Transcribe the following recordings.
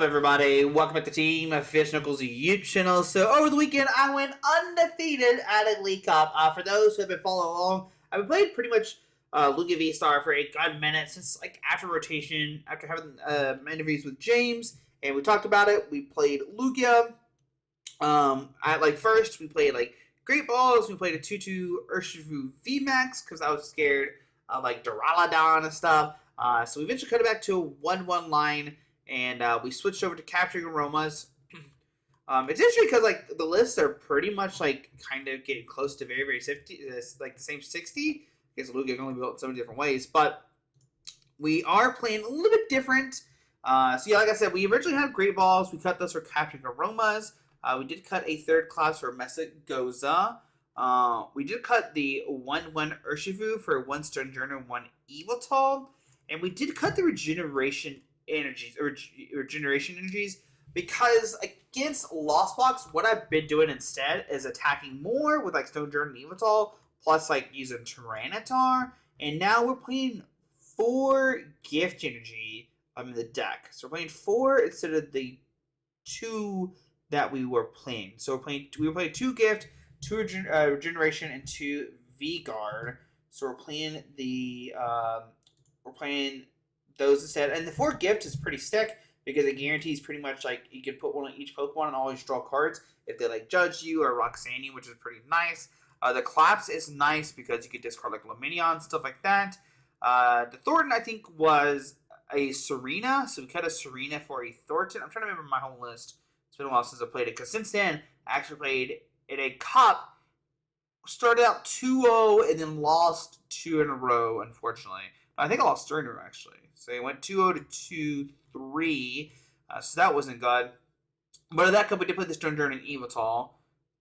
up, everybody? Welcome back to Team Fish Knuckles YouTube channel. So over the weekend, I went undefeated at a League Cup. For those who have been following along, I've been playing pretty much Lugia VSTAR for a good minute since like after rotation, after having interviews with James, and we talked about it. We played Lugia. First we played like Great Balls. We played a 2-2 Urshifu VMAX because I was scared of like Duraludon and stuff. So we eventually cut it back to a 1-1 line. And we switched over to Capturing Aromas. It's interesting because like the lists are pretty much like kind of getting close to very 50, like the same 60. Because Lugia can only be built in so many different ways, but we are playing a little bit different. So yeah, like I said, we originally had Great Balls. We cut those for Capturing Aromas. We did cut a third class for Mesagoza. We did cut the 1-1 Urshifu for 1 Stonjourner, 1 Yveltal, and we did cut the regeneration energies because against Lost Box, what I've been doing instead is attacking more with like Stonjourner and Yveltal, plus like using Tyranitar, and now we're playing 4 Gift Energy in the deck. So we're playing 4 instead of the 2 that we were playing. So we were playing 2 Gift, 2 Regeneration, and 2 V-Guard. So we're playing those instead, and the 4 Gift is pretty sick because it guarantees pretty much like you can put one on each Pokemon and always draw cards if they like judge you or Roxanne you, which is pretty nice. The Collapse is nice because you can discard like Lumineon and stuff like that. The Thorton I think was a Serena, so we cut a Serena for a Thorton. I'm trying to remember my whole list. It's been a while since I played it because since then I actually played in a cup. Started out 2-0 and then lost 2 in a row, unfortunately. I think I lost 3 in a row, actually. So it went 2-0 to 2-3. So that wasn't good. But in that cup, we did play the Stonjourner and Yveltal.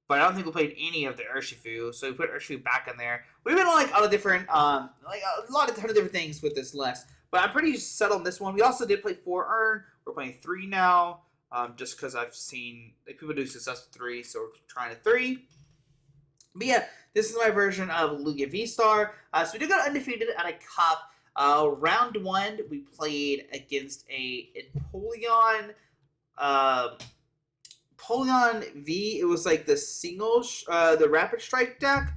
But I don't think we played any of the Urshifu. So we put Urshifu back in there. We've been on like other different, like a lot of different things with this list. But I'm pretty settled on this one. We also did play 4 Urn. We're playing 3 now. Just because I've seen like people do success with 3. So we're trying a 3. But yeah, this is my version of Lugia VSTAR. So we did go undefeated at a cup. Round 1, we played against a Empoleon V. It was like the single, the Rapid Strike deck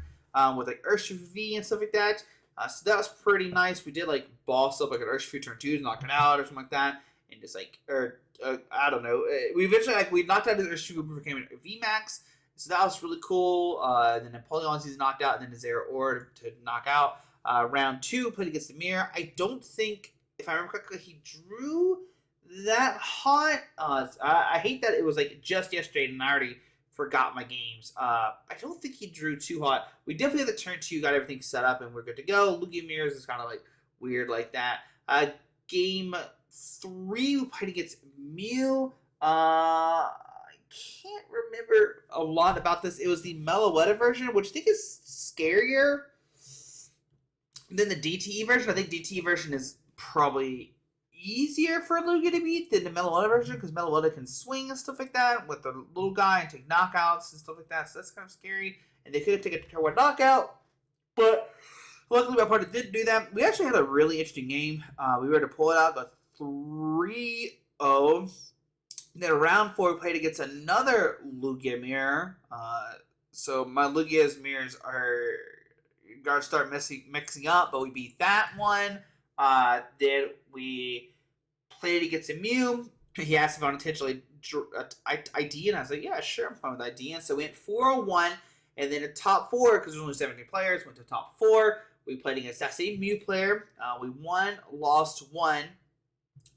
with like Urshifu V and stuff like that. So that was pretty nice. We did like boss up like an Urshifu turn 2 to knock it out or something like that, and just like I don't know. We eventually we knocked out the Urshifu, became a VMAX. So that was really cool. Then Empoleon's knocked out, and then Zera Ore to knock out. Round 2, played against the Mirror. I don't think, if I remember correctly, he drew that hot. I hate that it was like just yesterday and I already forgot my games. I don't think he drew too hot. We definitely had the turn 2, got everything set up, and we're good to go. Lugia Mirrors is kind of like weird like that. Game 3, we played against Mew. I can't remember a lot about this. It was the Meloetta version, which I think is scarier than the DTE version. I think DTE version is probably easier for Lugia to beat than the Meloetta version because Meloetta can swing and stuff like that with the little guy and take knockouts and stuff like that. So that's kind of scary. And they could take a turn knockout, but luckily my opponent didn't do that. We actually had a really interesting game. We were to pull it out, got 3-0. Then round 4, we played against another Lugia mirror. So my Lugia's mirrors are going to start mixing up, but we beat that one. Then we played against a Mew. He asked if I wanted to ID, and I was like, yeah, sure, I'm fine with ID. And so we went 4-1, and then at top 4, because there's only 17 players, went to top 4. We played against that same Mew player. We won, lost 1.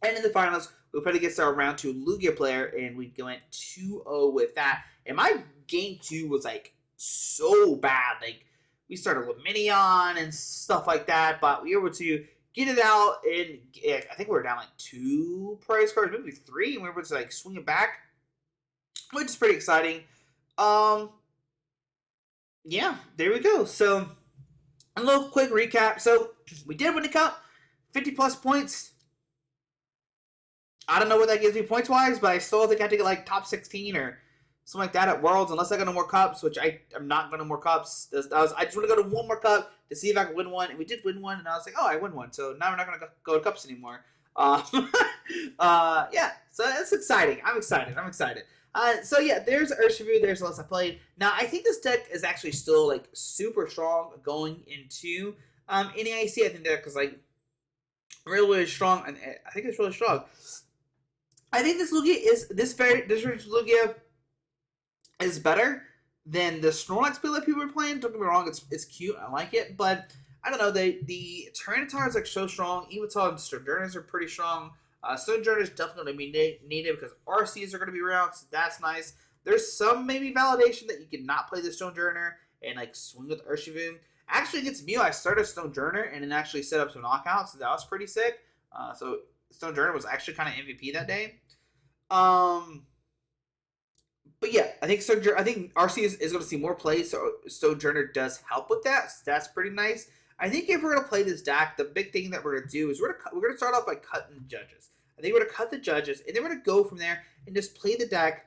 And in the finals, we played against our round 2 Lugia player, and we went 2-0 with that. And my game 2 was like so bad. Like we started Lumineon and stuff like that, but we were able to get it out, and I think we were down like 2 prize cards, maybe 3, and we were able to like swing it back, which is pretty exciting. Yeah, there we go. So a little quick recap. So we did win the cup, 50 plus points. I don't know what that gives me points-wise, but I still think I have to get like top 16 or something like that at Worlds, unless I go to more cups, which I'm not going to more cups. I just want to go to one more cup to see if I can win one, and we did win one, and I was like, oh, I won one, so now we're not going to go to cups anymore. Yeah, so it's exciting. I'm excited. So yeah, there's Urshifu. There's the list I played. Now I think this deck is actually still like super strong going into NAIC. I think that because like really strong, and I think it's really strong. I think this Lugia is this Lugia is better than the Snorlax build that people are playing. Don't get me wrong, it's cute. I like it, but I don't know. The Tyranitar is like so strong. Yveltal and Stonjourners are pretty strong. Stonjourner is definitely going to be needed because RCs are going to be around, so that's nice. There's some maybe validation that you cannot play the Stonjourner and like swing with Urshifu. Actually, against Mew, I started Stonjourner and then actually set up some knockouts, so that was pretty sick. So Stonjourner was actually kind of MVP that day. But yeah, I think RC is going to see more plays, so Stonjourner does help with that. So that's pretty nice. I think if we're going to play this deck, the big thing that we're going to do is we're going to start off by cutting the judges. I think we're going to cut the judges, and then we're going to go from there and just play the deck,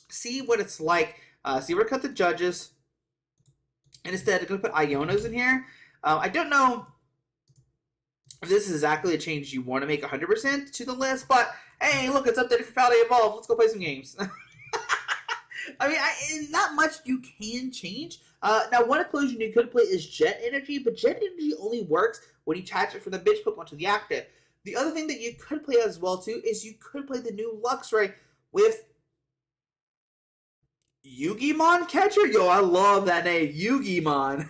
see what it's like. See, we're going to cut the judges, and instead, I'm going to put Ionos in here. I don't know if this is exactly a change you want to make 100% to the list, but hey, look, it's updated for Valley Evolve. Let's go play some games. I mean, not much you can change. Now, one explosion you could play is Jet Energy, but Jet Energy only works when you attach it from the bitch Pokemon to the active. The other thing that you could play as well, too, is you could play the new Luxray with Yugimon Catcher. Yo, I love that name, Yugimon.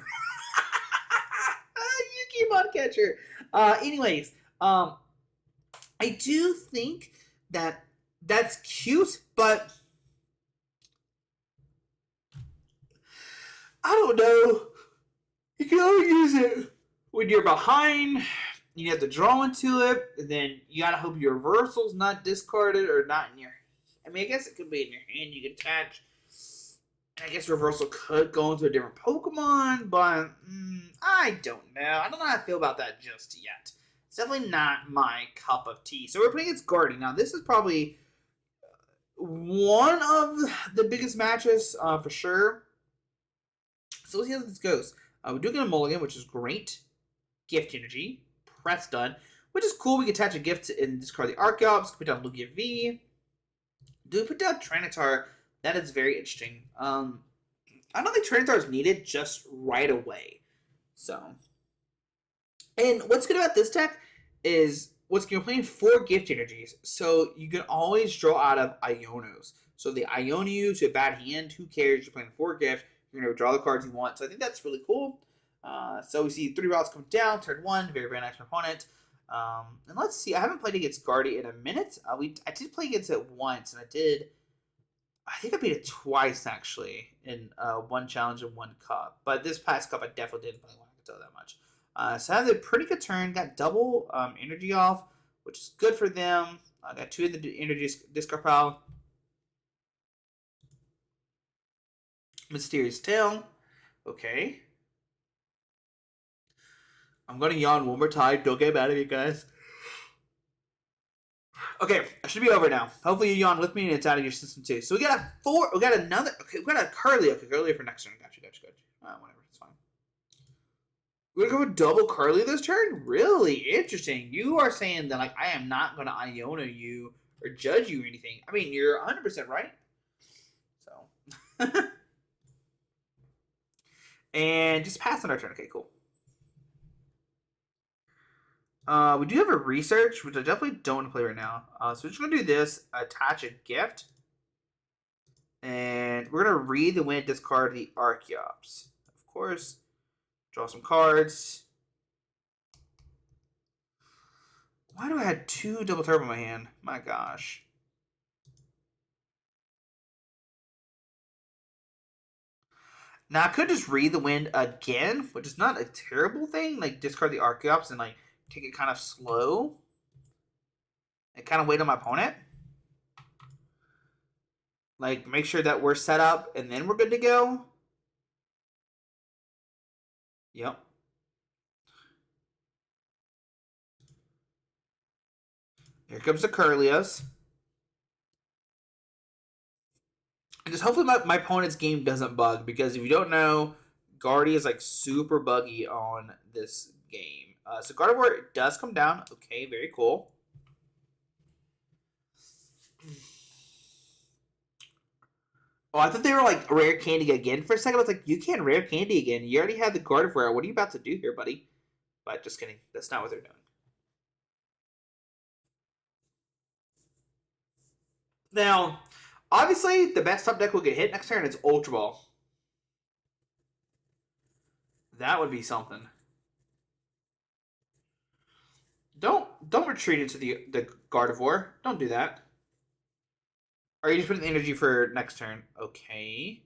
Yugimon Catcher. Anyways, I do think that that's cute, but I don't know. You can only use it when you're behind. You have to draw into it, and then you gotta hope your reversal's not discarded or not in your. I mean, I guess it could be in your hand. You can attach. And I guess reversal could go into a different Pokemon, but I don't know. I don't know how I feel about that just yet. It's definitely not my cup of tea. So we're playing against Guardian. Now, this is probably one of the biggest matches for sure. So let's see how this goes. We do get a mulligan, which is great. Gift Energy. Press done. Which is cool. We can attach a gift and discard the Archeops. Put down Lugia V. Do put down Tyranitar. That is very interesting. I don't think Tyranitar is needed just right away. So. And what's good about this deck is you're playing 4 Gift Energies. So you can always draw out of Ionos. So they Ion you to a bad hand. Who cares? You're playing 4 Gift. You're going to draw the cards you want. So I think that's really cool. So we see 3 routes come down. Turn 1. Very, very nice opponent. And let's see. I haven't played against Guardian in a minute. I did play against it once. And I think I beat it twice, actually. In 1 challenge and 1 cup. But this past cup, I definitely didn't play one. I can tell that much. So I had a pretty good turn. Got double energy off, which is good for them. I got 2 in the energy discard pile. Mysterious Tail. Okay. I'm going to yawn one more time. Don't get mad at me, guys. Okay, I should be over now. Hopefully you yawn with me and it's out of your system too. So we got another. Okay, we got a Curly. Okay, Curly for next turn. Got you. Whatever, it's fine. We're gonna go with double Curly this turn? Really interesting. You are saying that like I am not gonna Iono you or judge you or anything. I mean, you're 100% right. So. And just pass on our turn. Okay, cool. We do have a research, which I definitely don't want to play right now. So we're just going to do this. Attach a gift. And we're going to read the wind, discard the Archeops. Of course. Draw some cards. Why do I have 2 double turbo in my hand? My gosh. Now, I could just read the wind again, which is not a terrible thing. Like, discard the Archeops and, like, take it kind of slow. And kind of wait on my opponent. Like, make sure that we're set up, and then we're good to go. Yep. Here comes the Curlios. And just hopefully my opponent's game doesn't bug, because if you don't know, Guardy is like super buggy on this game. So Gardevoir does come down. Okay, very cool. Oh, I thought they were like rare candy again for a second. I was like, you can't rare candy again. You already had the Gardevoir. What are you about to do here, buddy? But just kidding. That's not what they're doing. Now, obviously, the best top deck will get hit next turn is Ultra Ball. That would be something. Don't retreat into the Gardevoir. Don't do that. Or you just put in energy for next turn. Okay.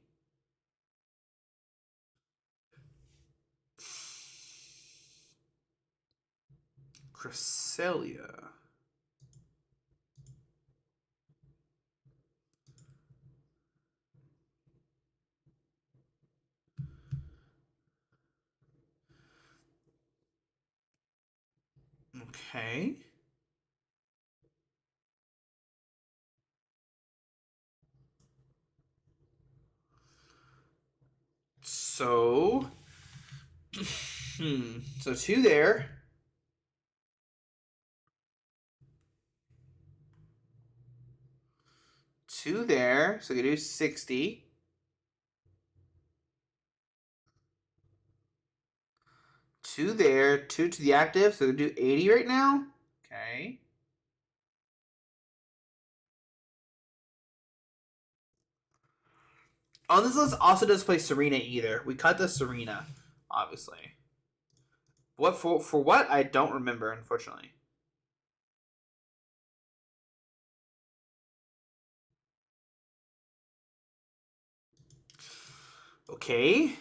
Cresselia. Okay. So, so 2 there. 2 there. So you do 60. 2 there. 2 to the active. So you do 80 right now. Okay. On this list also does play Serena either. We cut the Serena, obviously. What for what? I don't remember, unfortunately. Okay.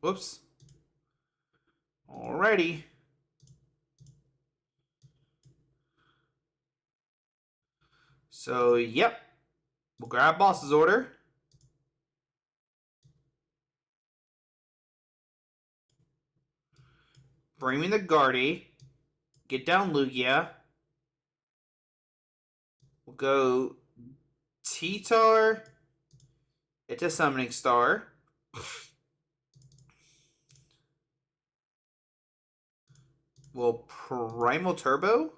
Whoops. Alrighty. So, yep. We'll grab boss's order. Bring me the Guardy. Get down Lugia. We'll go T-Tar. It's a Summoning Star. We'll Primal Turbo.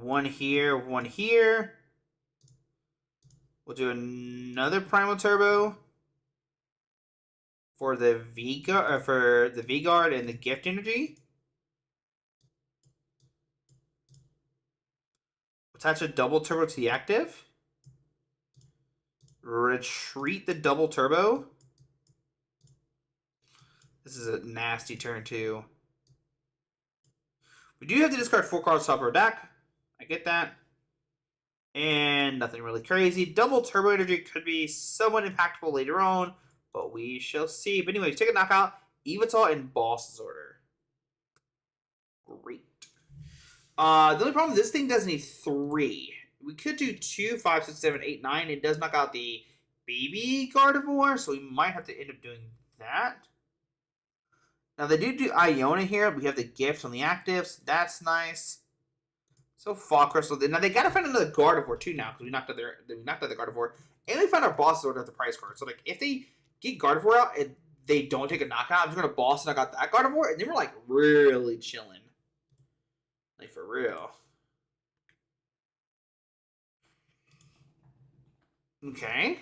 One here, one here. We'll do another Primal Turbo for the V-Guard and the Gift Energy. Attach a double turbo to the active. Retreat the double turbo. This is a nasty turn too. We do have to discard 4 cards top of our deck. I get that. And nothing really crazy. Double turbo energy could be somewhat impactful later on, but we shall see. But anyway, take a knockout. Yveltal in boss's order. Great. The only problem is this thing does need 3. We could do 2, 5, 6, 7, 8, 9. It does knock out the baby Gardevoir, so we might have to end up doing that. Now they do Iono here. We have the gift on the active, so that's nice. So Fall Crystal. Now they gotta find another Gardevoir too now, because we knocked out the Gardevoir. And we found our boss's order at the price card. So like if they get Gardevoir out and they don't take a knockout, I'm just gonna boss knock out that Gardevoir, and then we're like really chilling. Like, for real. Okay.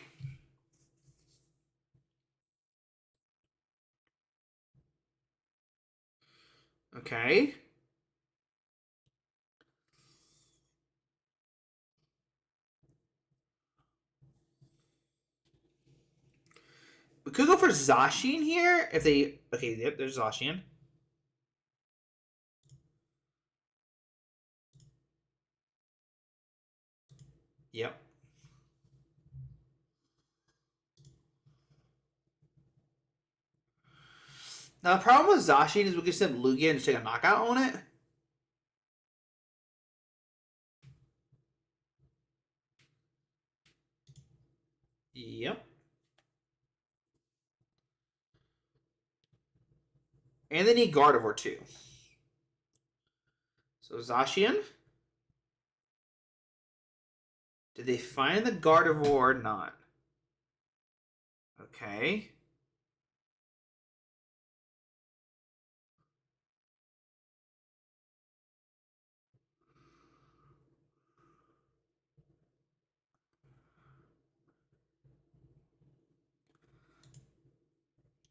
Okay. We could go for Zacian here if they... Okay, yep, there's Zacian. Yep. Now, the problem with Zacian is we can send Lugia and just take a knockout on it. Yep. And they need Gardevoir too. So Zacian. Did they find the Gardevoir or not? Okay.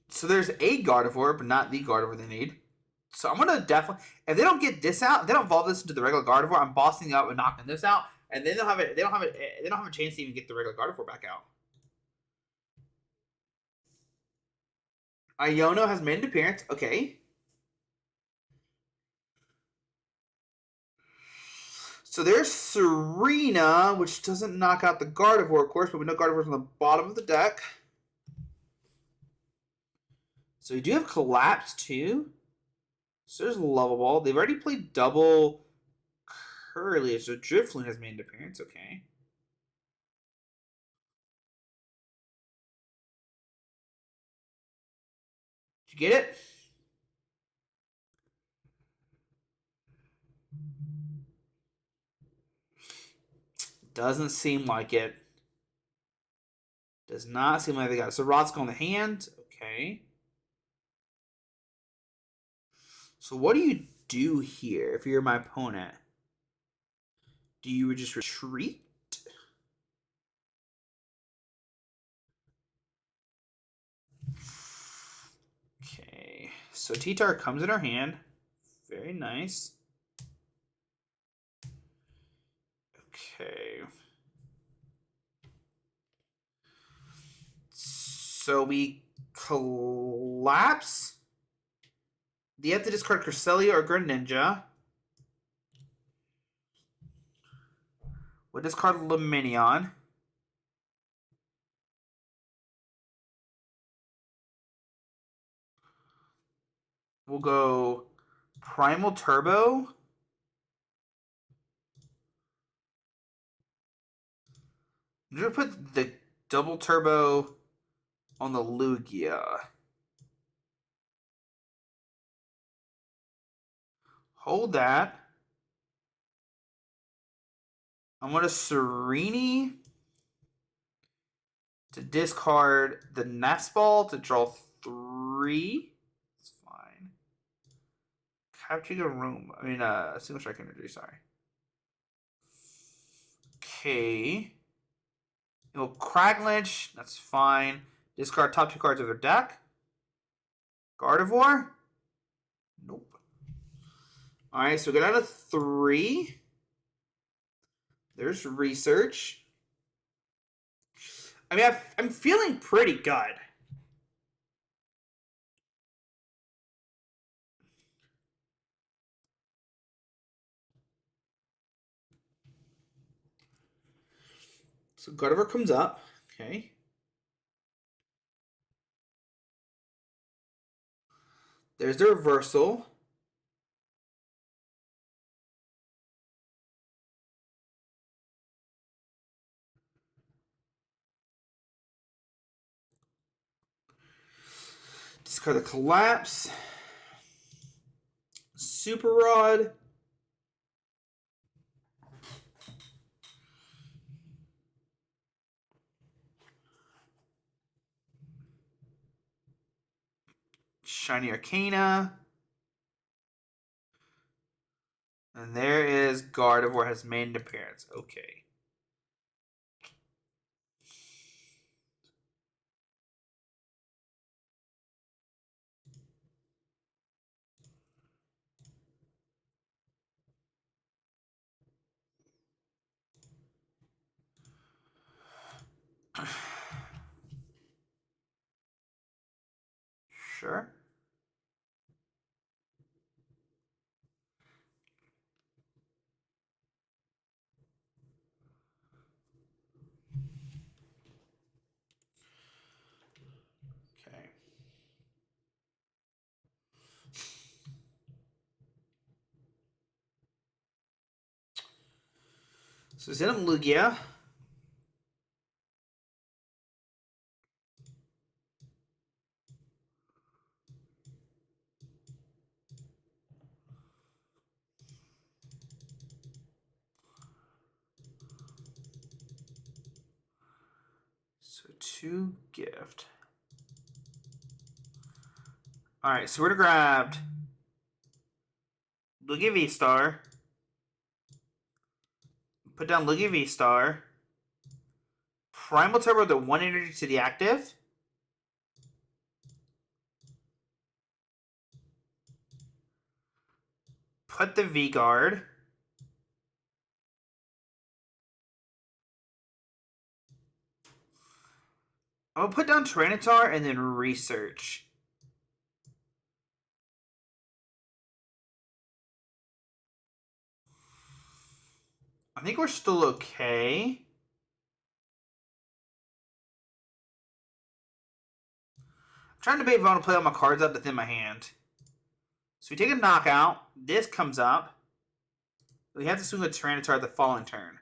So there's a Gardevoir, but not the Gardevoir they need. So I'm gonna definitely, if they don't get this out, if they don't evolve this into the regular Gardevoir, I'm bossing out and knocking this out, and then they don't have it. They don't have a chance to even get the regular Gardevoir back out. Iono has made an appearance. Okay. So there's Serena, which doesn't knock out the Gardevoir, of course, but we know Gardevoir's on the bottom of the deck. So we do have Collapse too. So there's Lovable. They've already played double Curly, so Drifloon has made an appearance. Okay. Did you get it? Doesn't seem like it. Does not seem like they got it. So Rod's on the hand. Okay. So what do you do here if you're my opponent? Do you just retreat? Okay. So T-Tar comes in our hand. Very nice. Okay. So we collapse. Do you have to discard Cresselia or Greninja? We'll discard Lumineon. We'll go Primal Turbo. I'm going to put the double turbo on the Lugia. Hold that. I'm going to Serena to discard the Nest Ball to draw 3. It's fine. Capturing Aroma. I mean, Single Strike Energy, sorry. Okay. You'll Craglinch. That's fine. Discard top 2 cards of their deck. Gardevoir? Nope. Alright, so we go down to 3. There's Research. I mean, I'm feeling pretty good. So Gardevoir comes up. Okay. There's the reversal. Discard the Collapse. Super Rod. Shiny Arcana. And there is Gardevoir has made an appearance. Okay. Sure. Okay. So Zen Lugia. So 2 gift. Alright, so we're gonna grab Lugia V-STAR. Put down Lugia V-STAR. Primal Turbo the 1 energy to the active. Put the V-Guard. I'm gonna put down Tyranitar and then research. I think we're still okay. I'm trying to debate if I want to play all my cards out to thin my hand. So we take a knockout. This comes up. We have to swing with Tyranitar the following turn.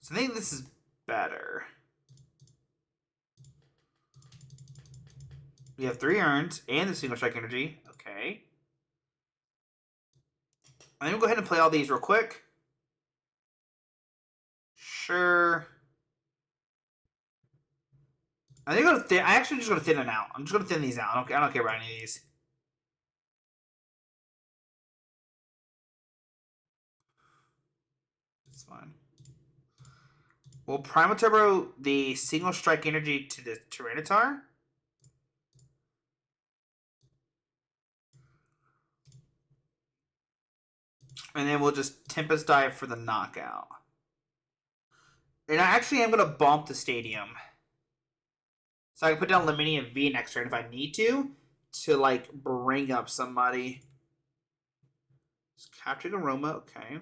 So I think this is better. We have 3 urns and the single strike energy. Okay. I'm gonna go ahead and play all these real quick. Sure. I think I actually just gonna thin it out. I'm just gonna thin these out. I don't care about any of these. It's fine. We'll Primal Turbo the single strike energy to the Tyranitar. And then we'll just Tempest Dive for the knockout. And I actually am going to bump the stadium. So I can put down Lumineon V next turn if I need to like, bring up somebody. Just Capturing Aroma, okay.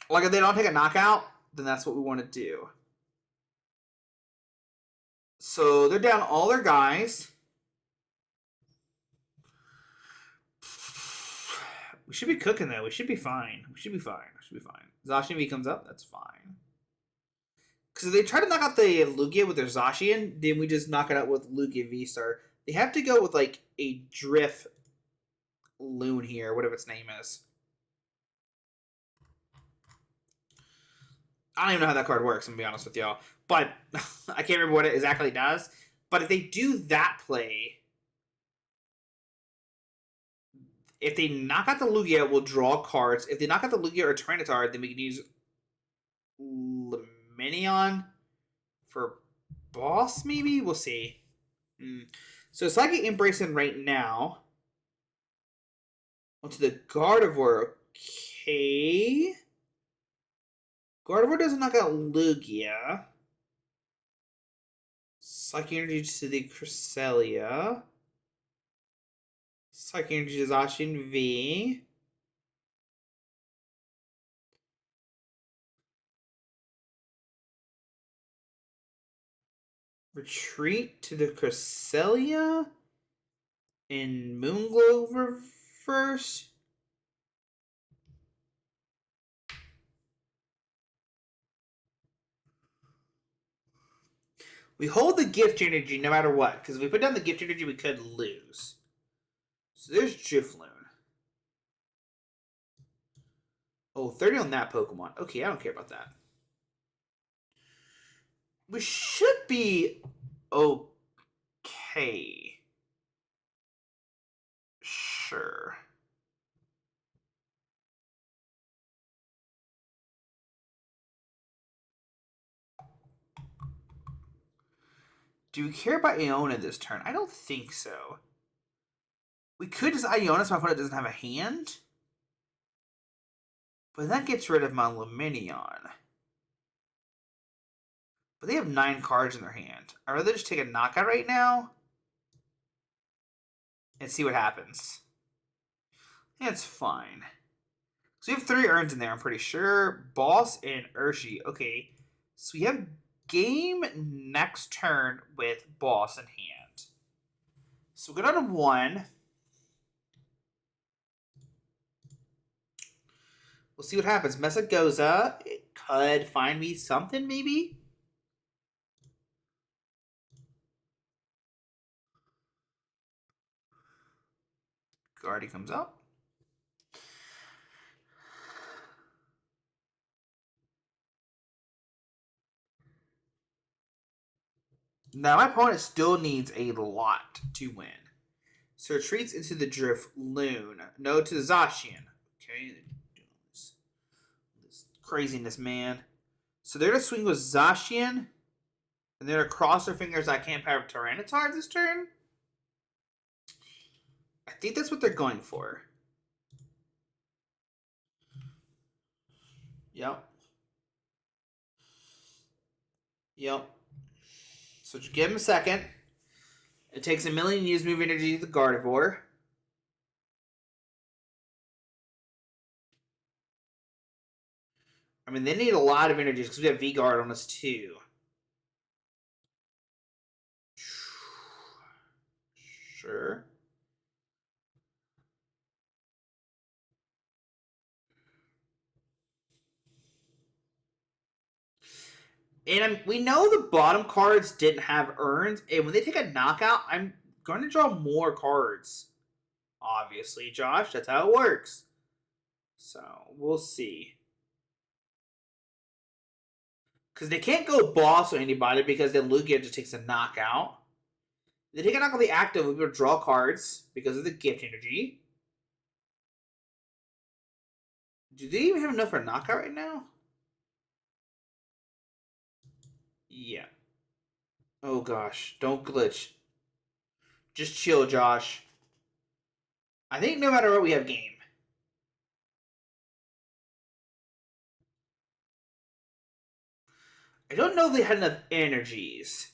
Like, if they don't take a knockout, then that's what we want to do. So they're down all their guys. We should be cooking, though. We should be fine. We should be fine. We should be fine. Zacian V comes up. That's fine. Because if they try to knock out the Lugia with their Zacian, then we just knock it out with Lugia V-STAR. They have to go with, like, a Drift Loon here, whatever its name is. I don't even know how that card works, I'm going to be honest with y'all. But I can't remember what it exactly does. But if they do that play, if they knock out the Lugia, we'll draw cards. If they knock out the Lugia or Tyranitar, then we can use Lumineon for boss, maybe? We'll see. So it's like Embracing right now. Onto the Gardevoir. Okay. Gardevoir doesn't knock out Lugia. Psychic Energy to the Cresselia. Psychic Energy to Zacian V. Retreat to the Cresselia. And Moonglow reverse. We hold the gift energy no matter what, because if we put down the gift energy, we could lose. So there's Drifloon. Oh, 30 on that Pokemon. Okay, I don't care about that. We should be okay. Sure. Do we care about Iono this turn? I don't think so. We could just Iono so my opponent doesn't have a hand. But that gets rid of my Lumineon. But they have 9 cards in their hand. I'd rather just take a knockout right now. And see what happens. Yeah, it's fine. So we have 3 urns in there, I'm pretty sure. Boss and Urshifu. Okay. So we have game next turn with boss in hand. So we go down to 1. We'll see what happens. Mesagoza, it could find me something, maybe? Guardy comes up. Now, my opponent still needs a lot to win. So retreats into the Drifloon. No to the Zacian. Okay. This craziness, man. So they're going to swing with Zacian. And they're going to cross their fingers I can't power Tyranitar this turn. I think that's what they're going for. Yep. Yep. So just give him a second. It takes 1,000,000 use move energy to the Gardevoir. I mean, they need a lot of energies because we have V-Guard on us too. Sure. And we know the bottom cards didn't have urns. And when they take a knockout, I'm going to draw more cards. Obviously, Josh. That's how it works. So, we'll see. Because they can't go boss or anybody because then Lugia just takes a knockout. They take a knockout the active, we'll be able to draw cards because of the gift energy. Do they even have enough for a knockout right now? Yeah. Oh gosh, don't glitch. Just chill, Josh. I think no matter what, we have game. I don't know if they had enough energies.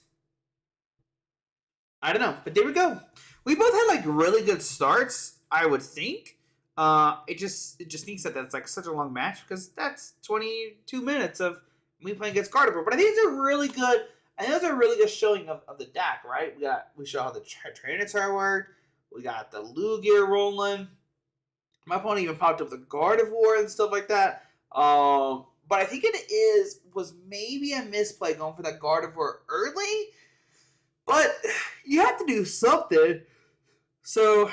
I don't know, but there we go. We both had like really good starts, I would think. It just thinks that that's like such a long match because that's 22 minutes of me playing against Gardevoir. But I think it's a really good. I think it's a really good showing of the deck, right? We show how the Tyranitar worked. We got the Lugia rolling. My opponent even popped up the Gardevoir and stuff like that. But I think it was maybe a misplay going for that Gardevoir early. But you have to do something. So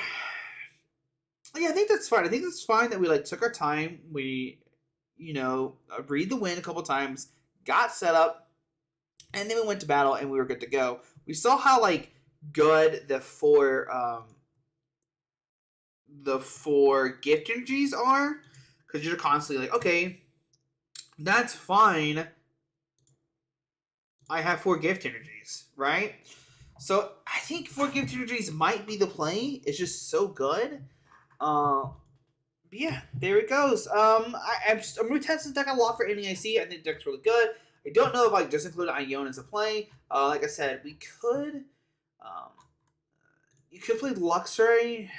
yeah, I think that's fine. I think it's fine that we like took our time. We, read the win a couple times, got set up, and then we went to battle and we were good to go. We saw how like good the four gift energies are, because you're constantly like, okay, that's fine. I have 4 gift energies, right? So I think 4 gift energies might be the play. It's just so good. But yeah, there it goes. I'm retesting this deck a lot for NEIC. I think the deck's really good. I don't know if I just include Iono as a play. Like I said, we could. You could play Luxray.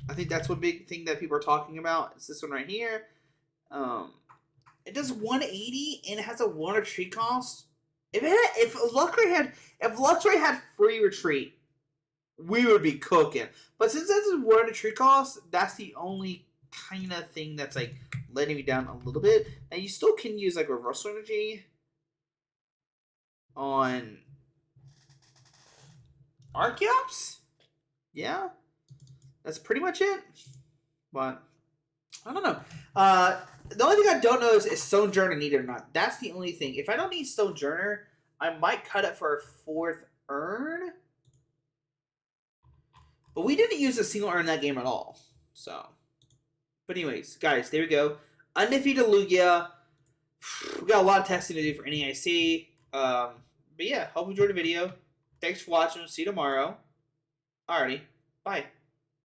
I think that's one big thing that people are talking about. It's this one right here. It does 180 and it has a 1 retreat cost. If Luxray had free retreat, we would be cooking. But since that's a 1 retreat cost, that's the only kind of thing that's like letting me down a little bit. Now you still can use like reversal energy on Archeops. Yeah, that's pretty much it. But I don't know. The only thing I don't know is Stonjourner needed or not. That's the only thing. If I don't need Stonjourner, I might cut it for a 4th urn. But we didn't use a single urn in that game at all. So, but anyways, guys, there we go. Undefeated Lugia. We got a lot of testing to do for NEIC. But yeah, hope you enjoyed the video. Thanks for watching. See you tomorrow. Alrighty. Bye.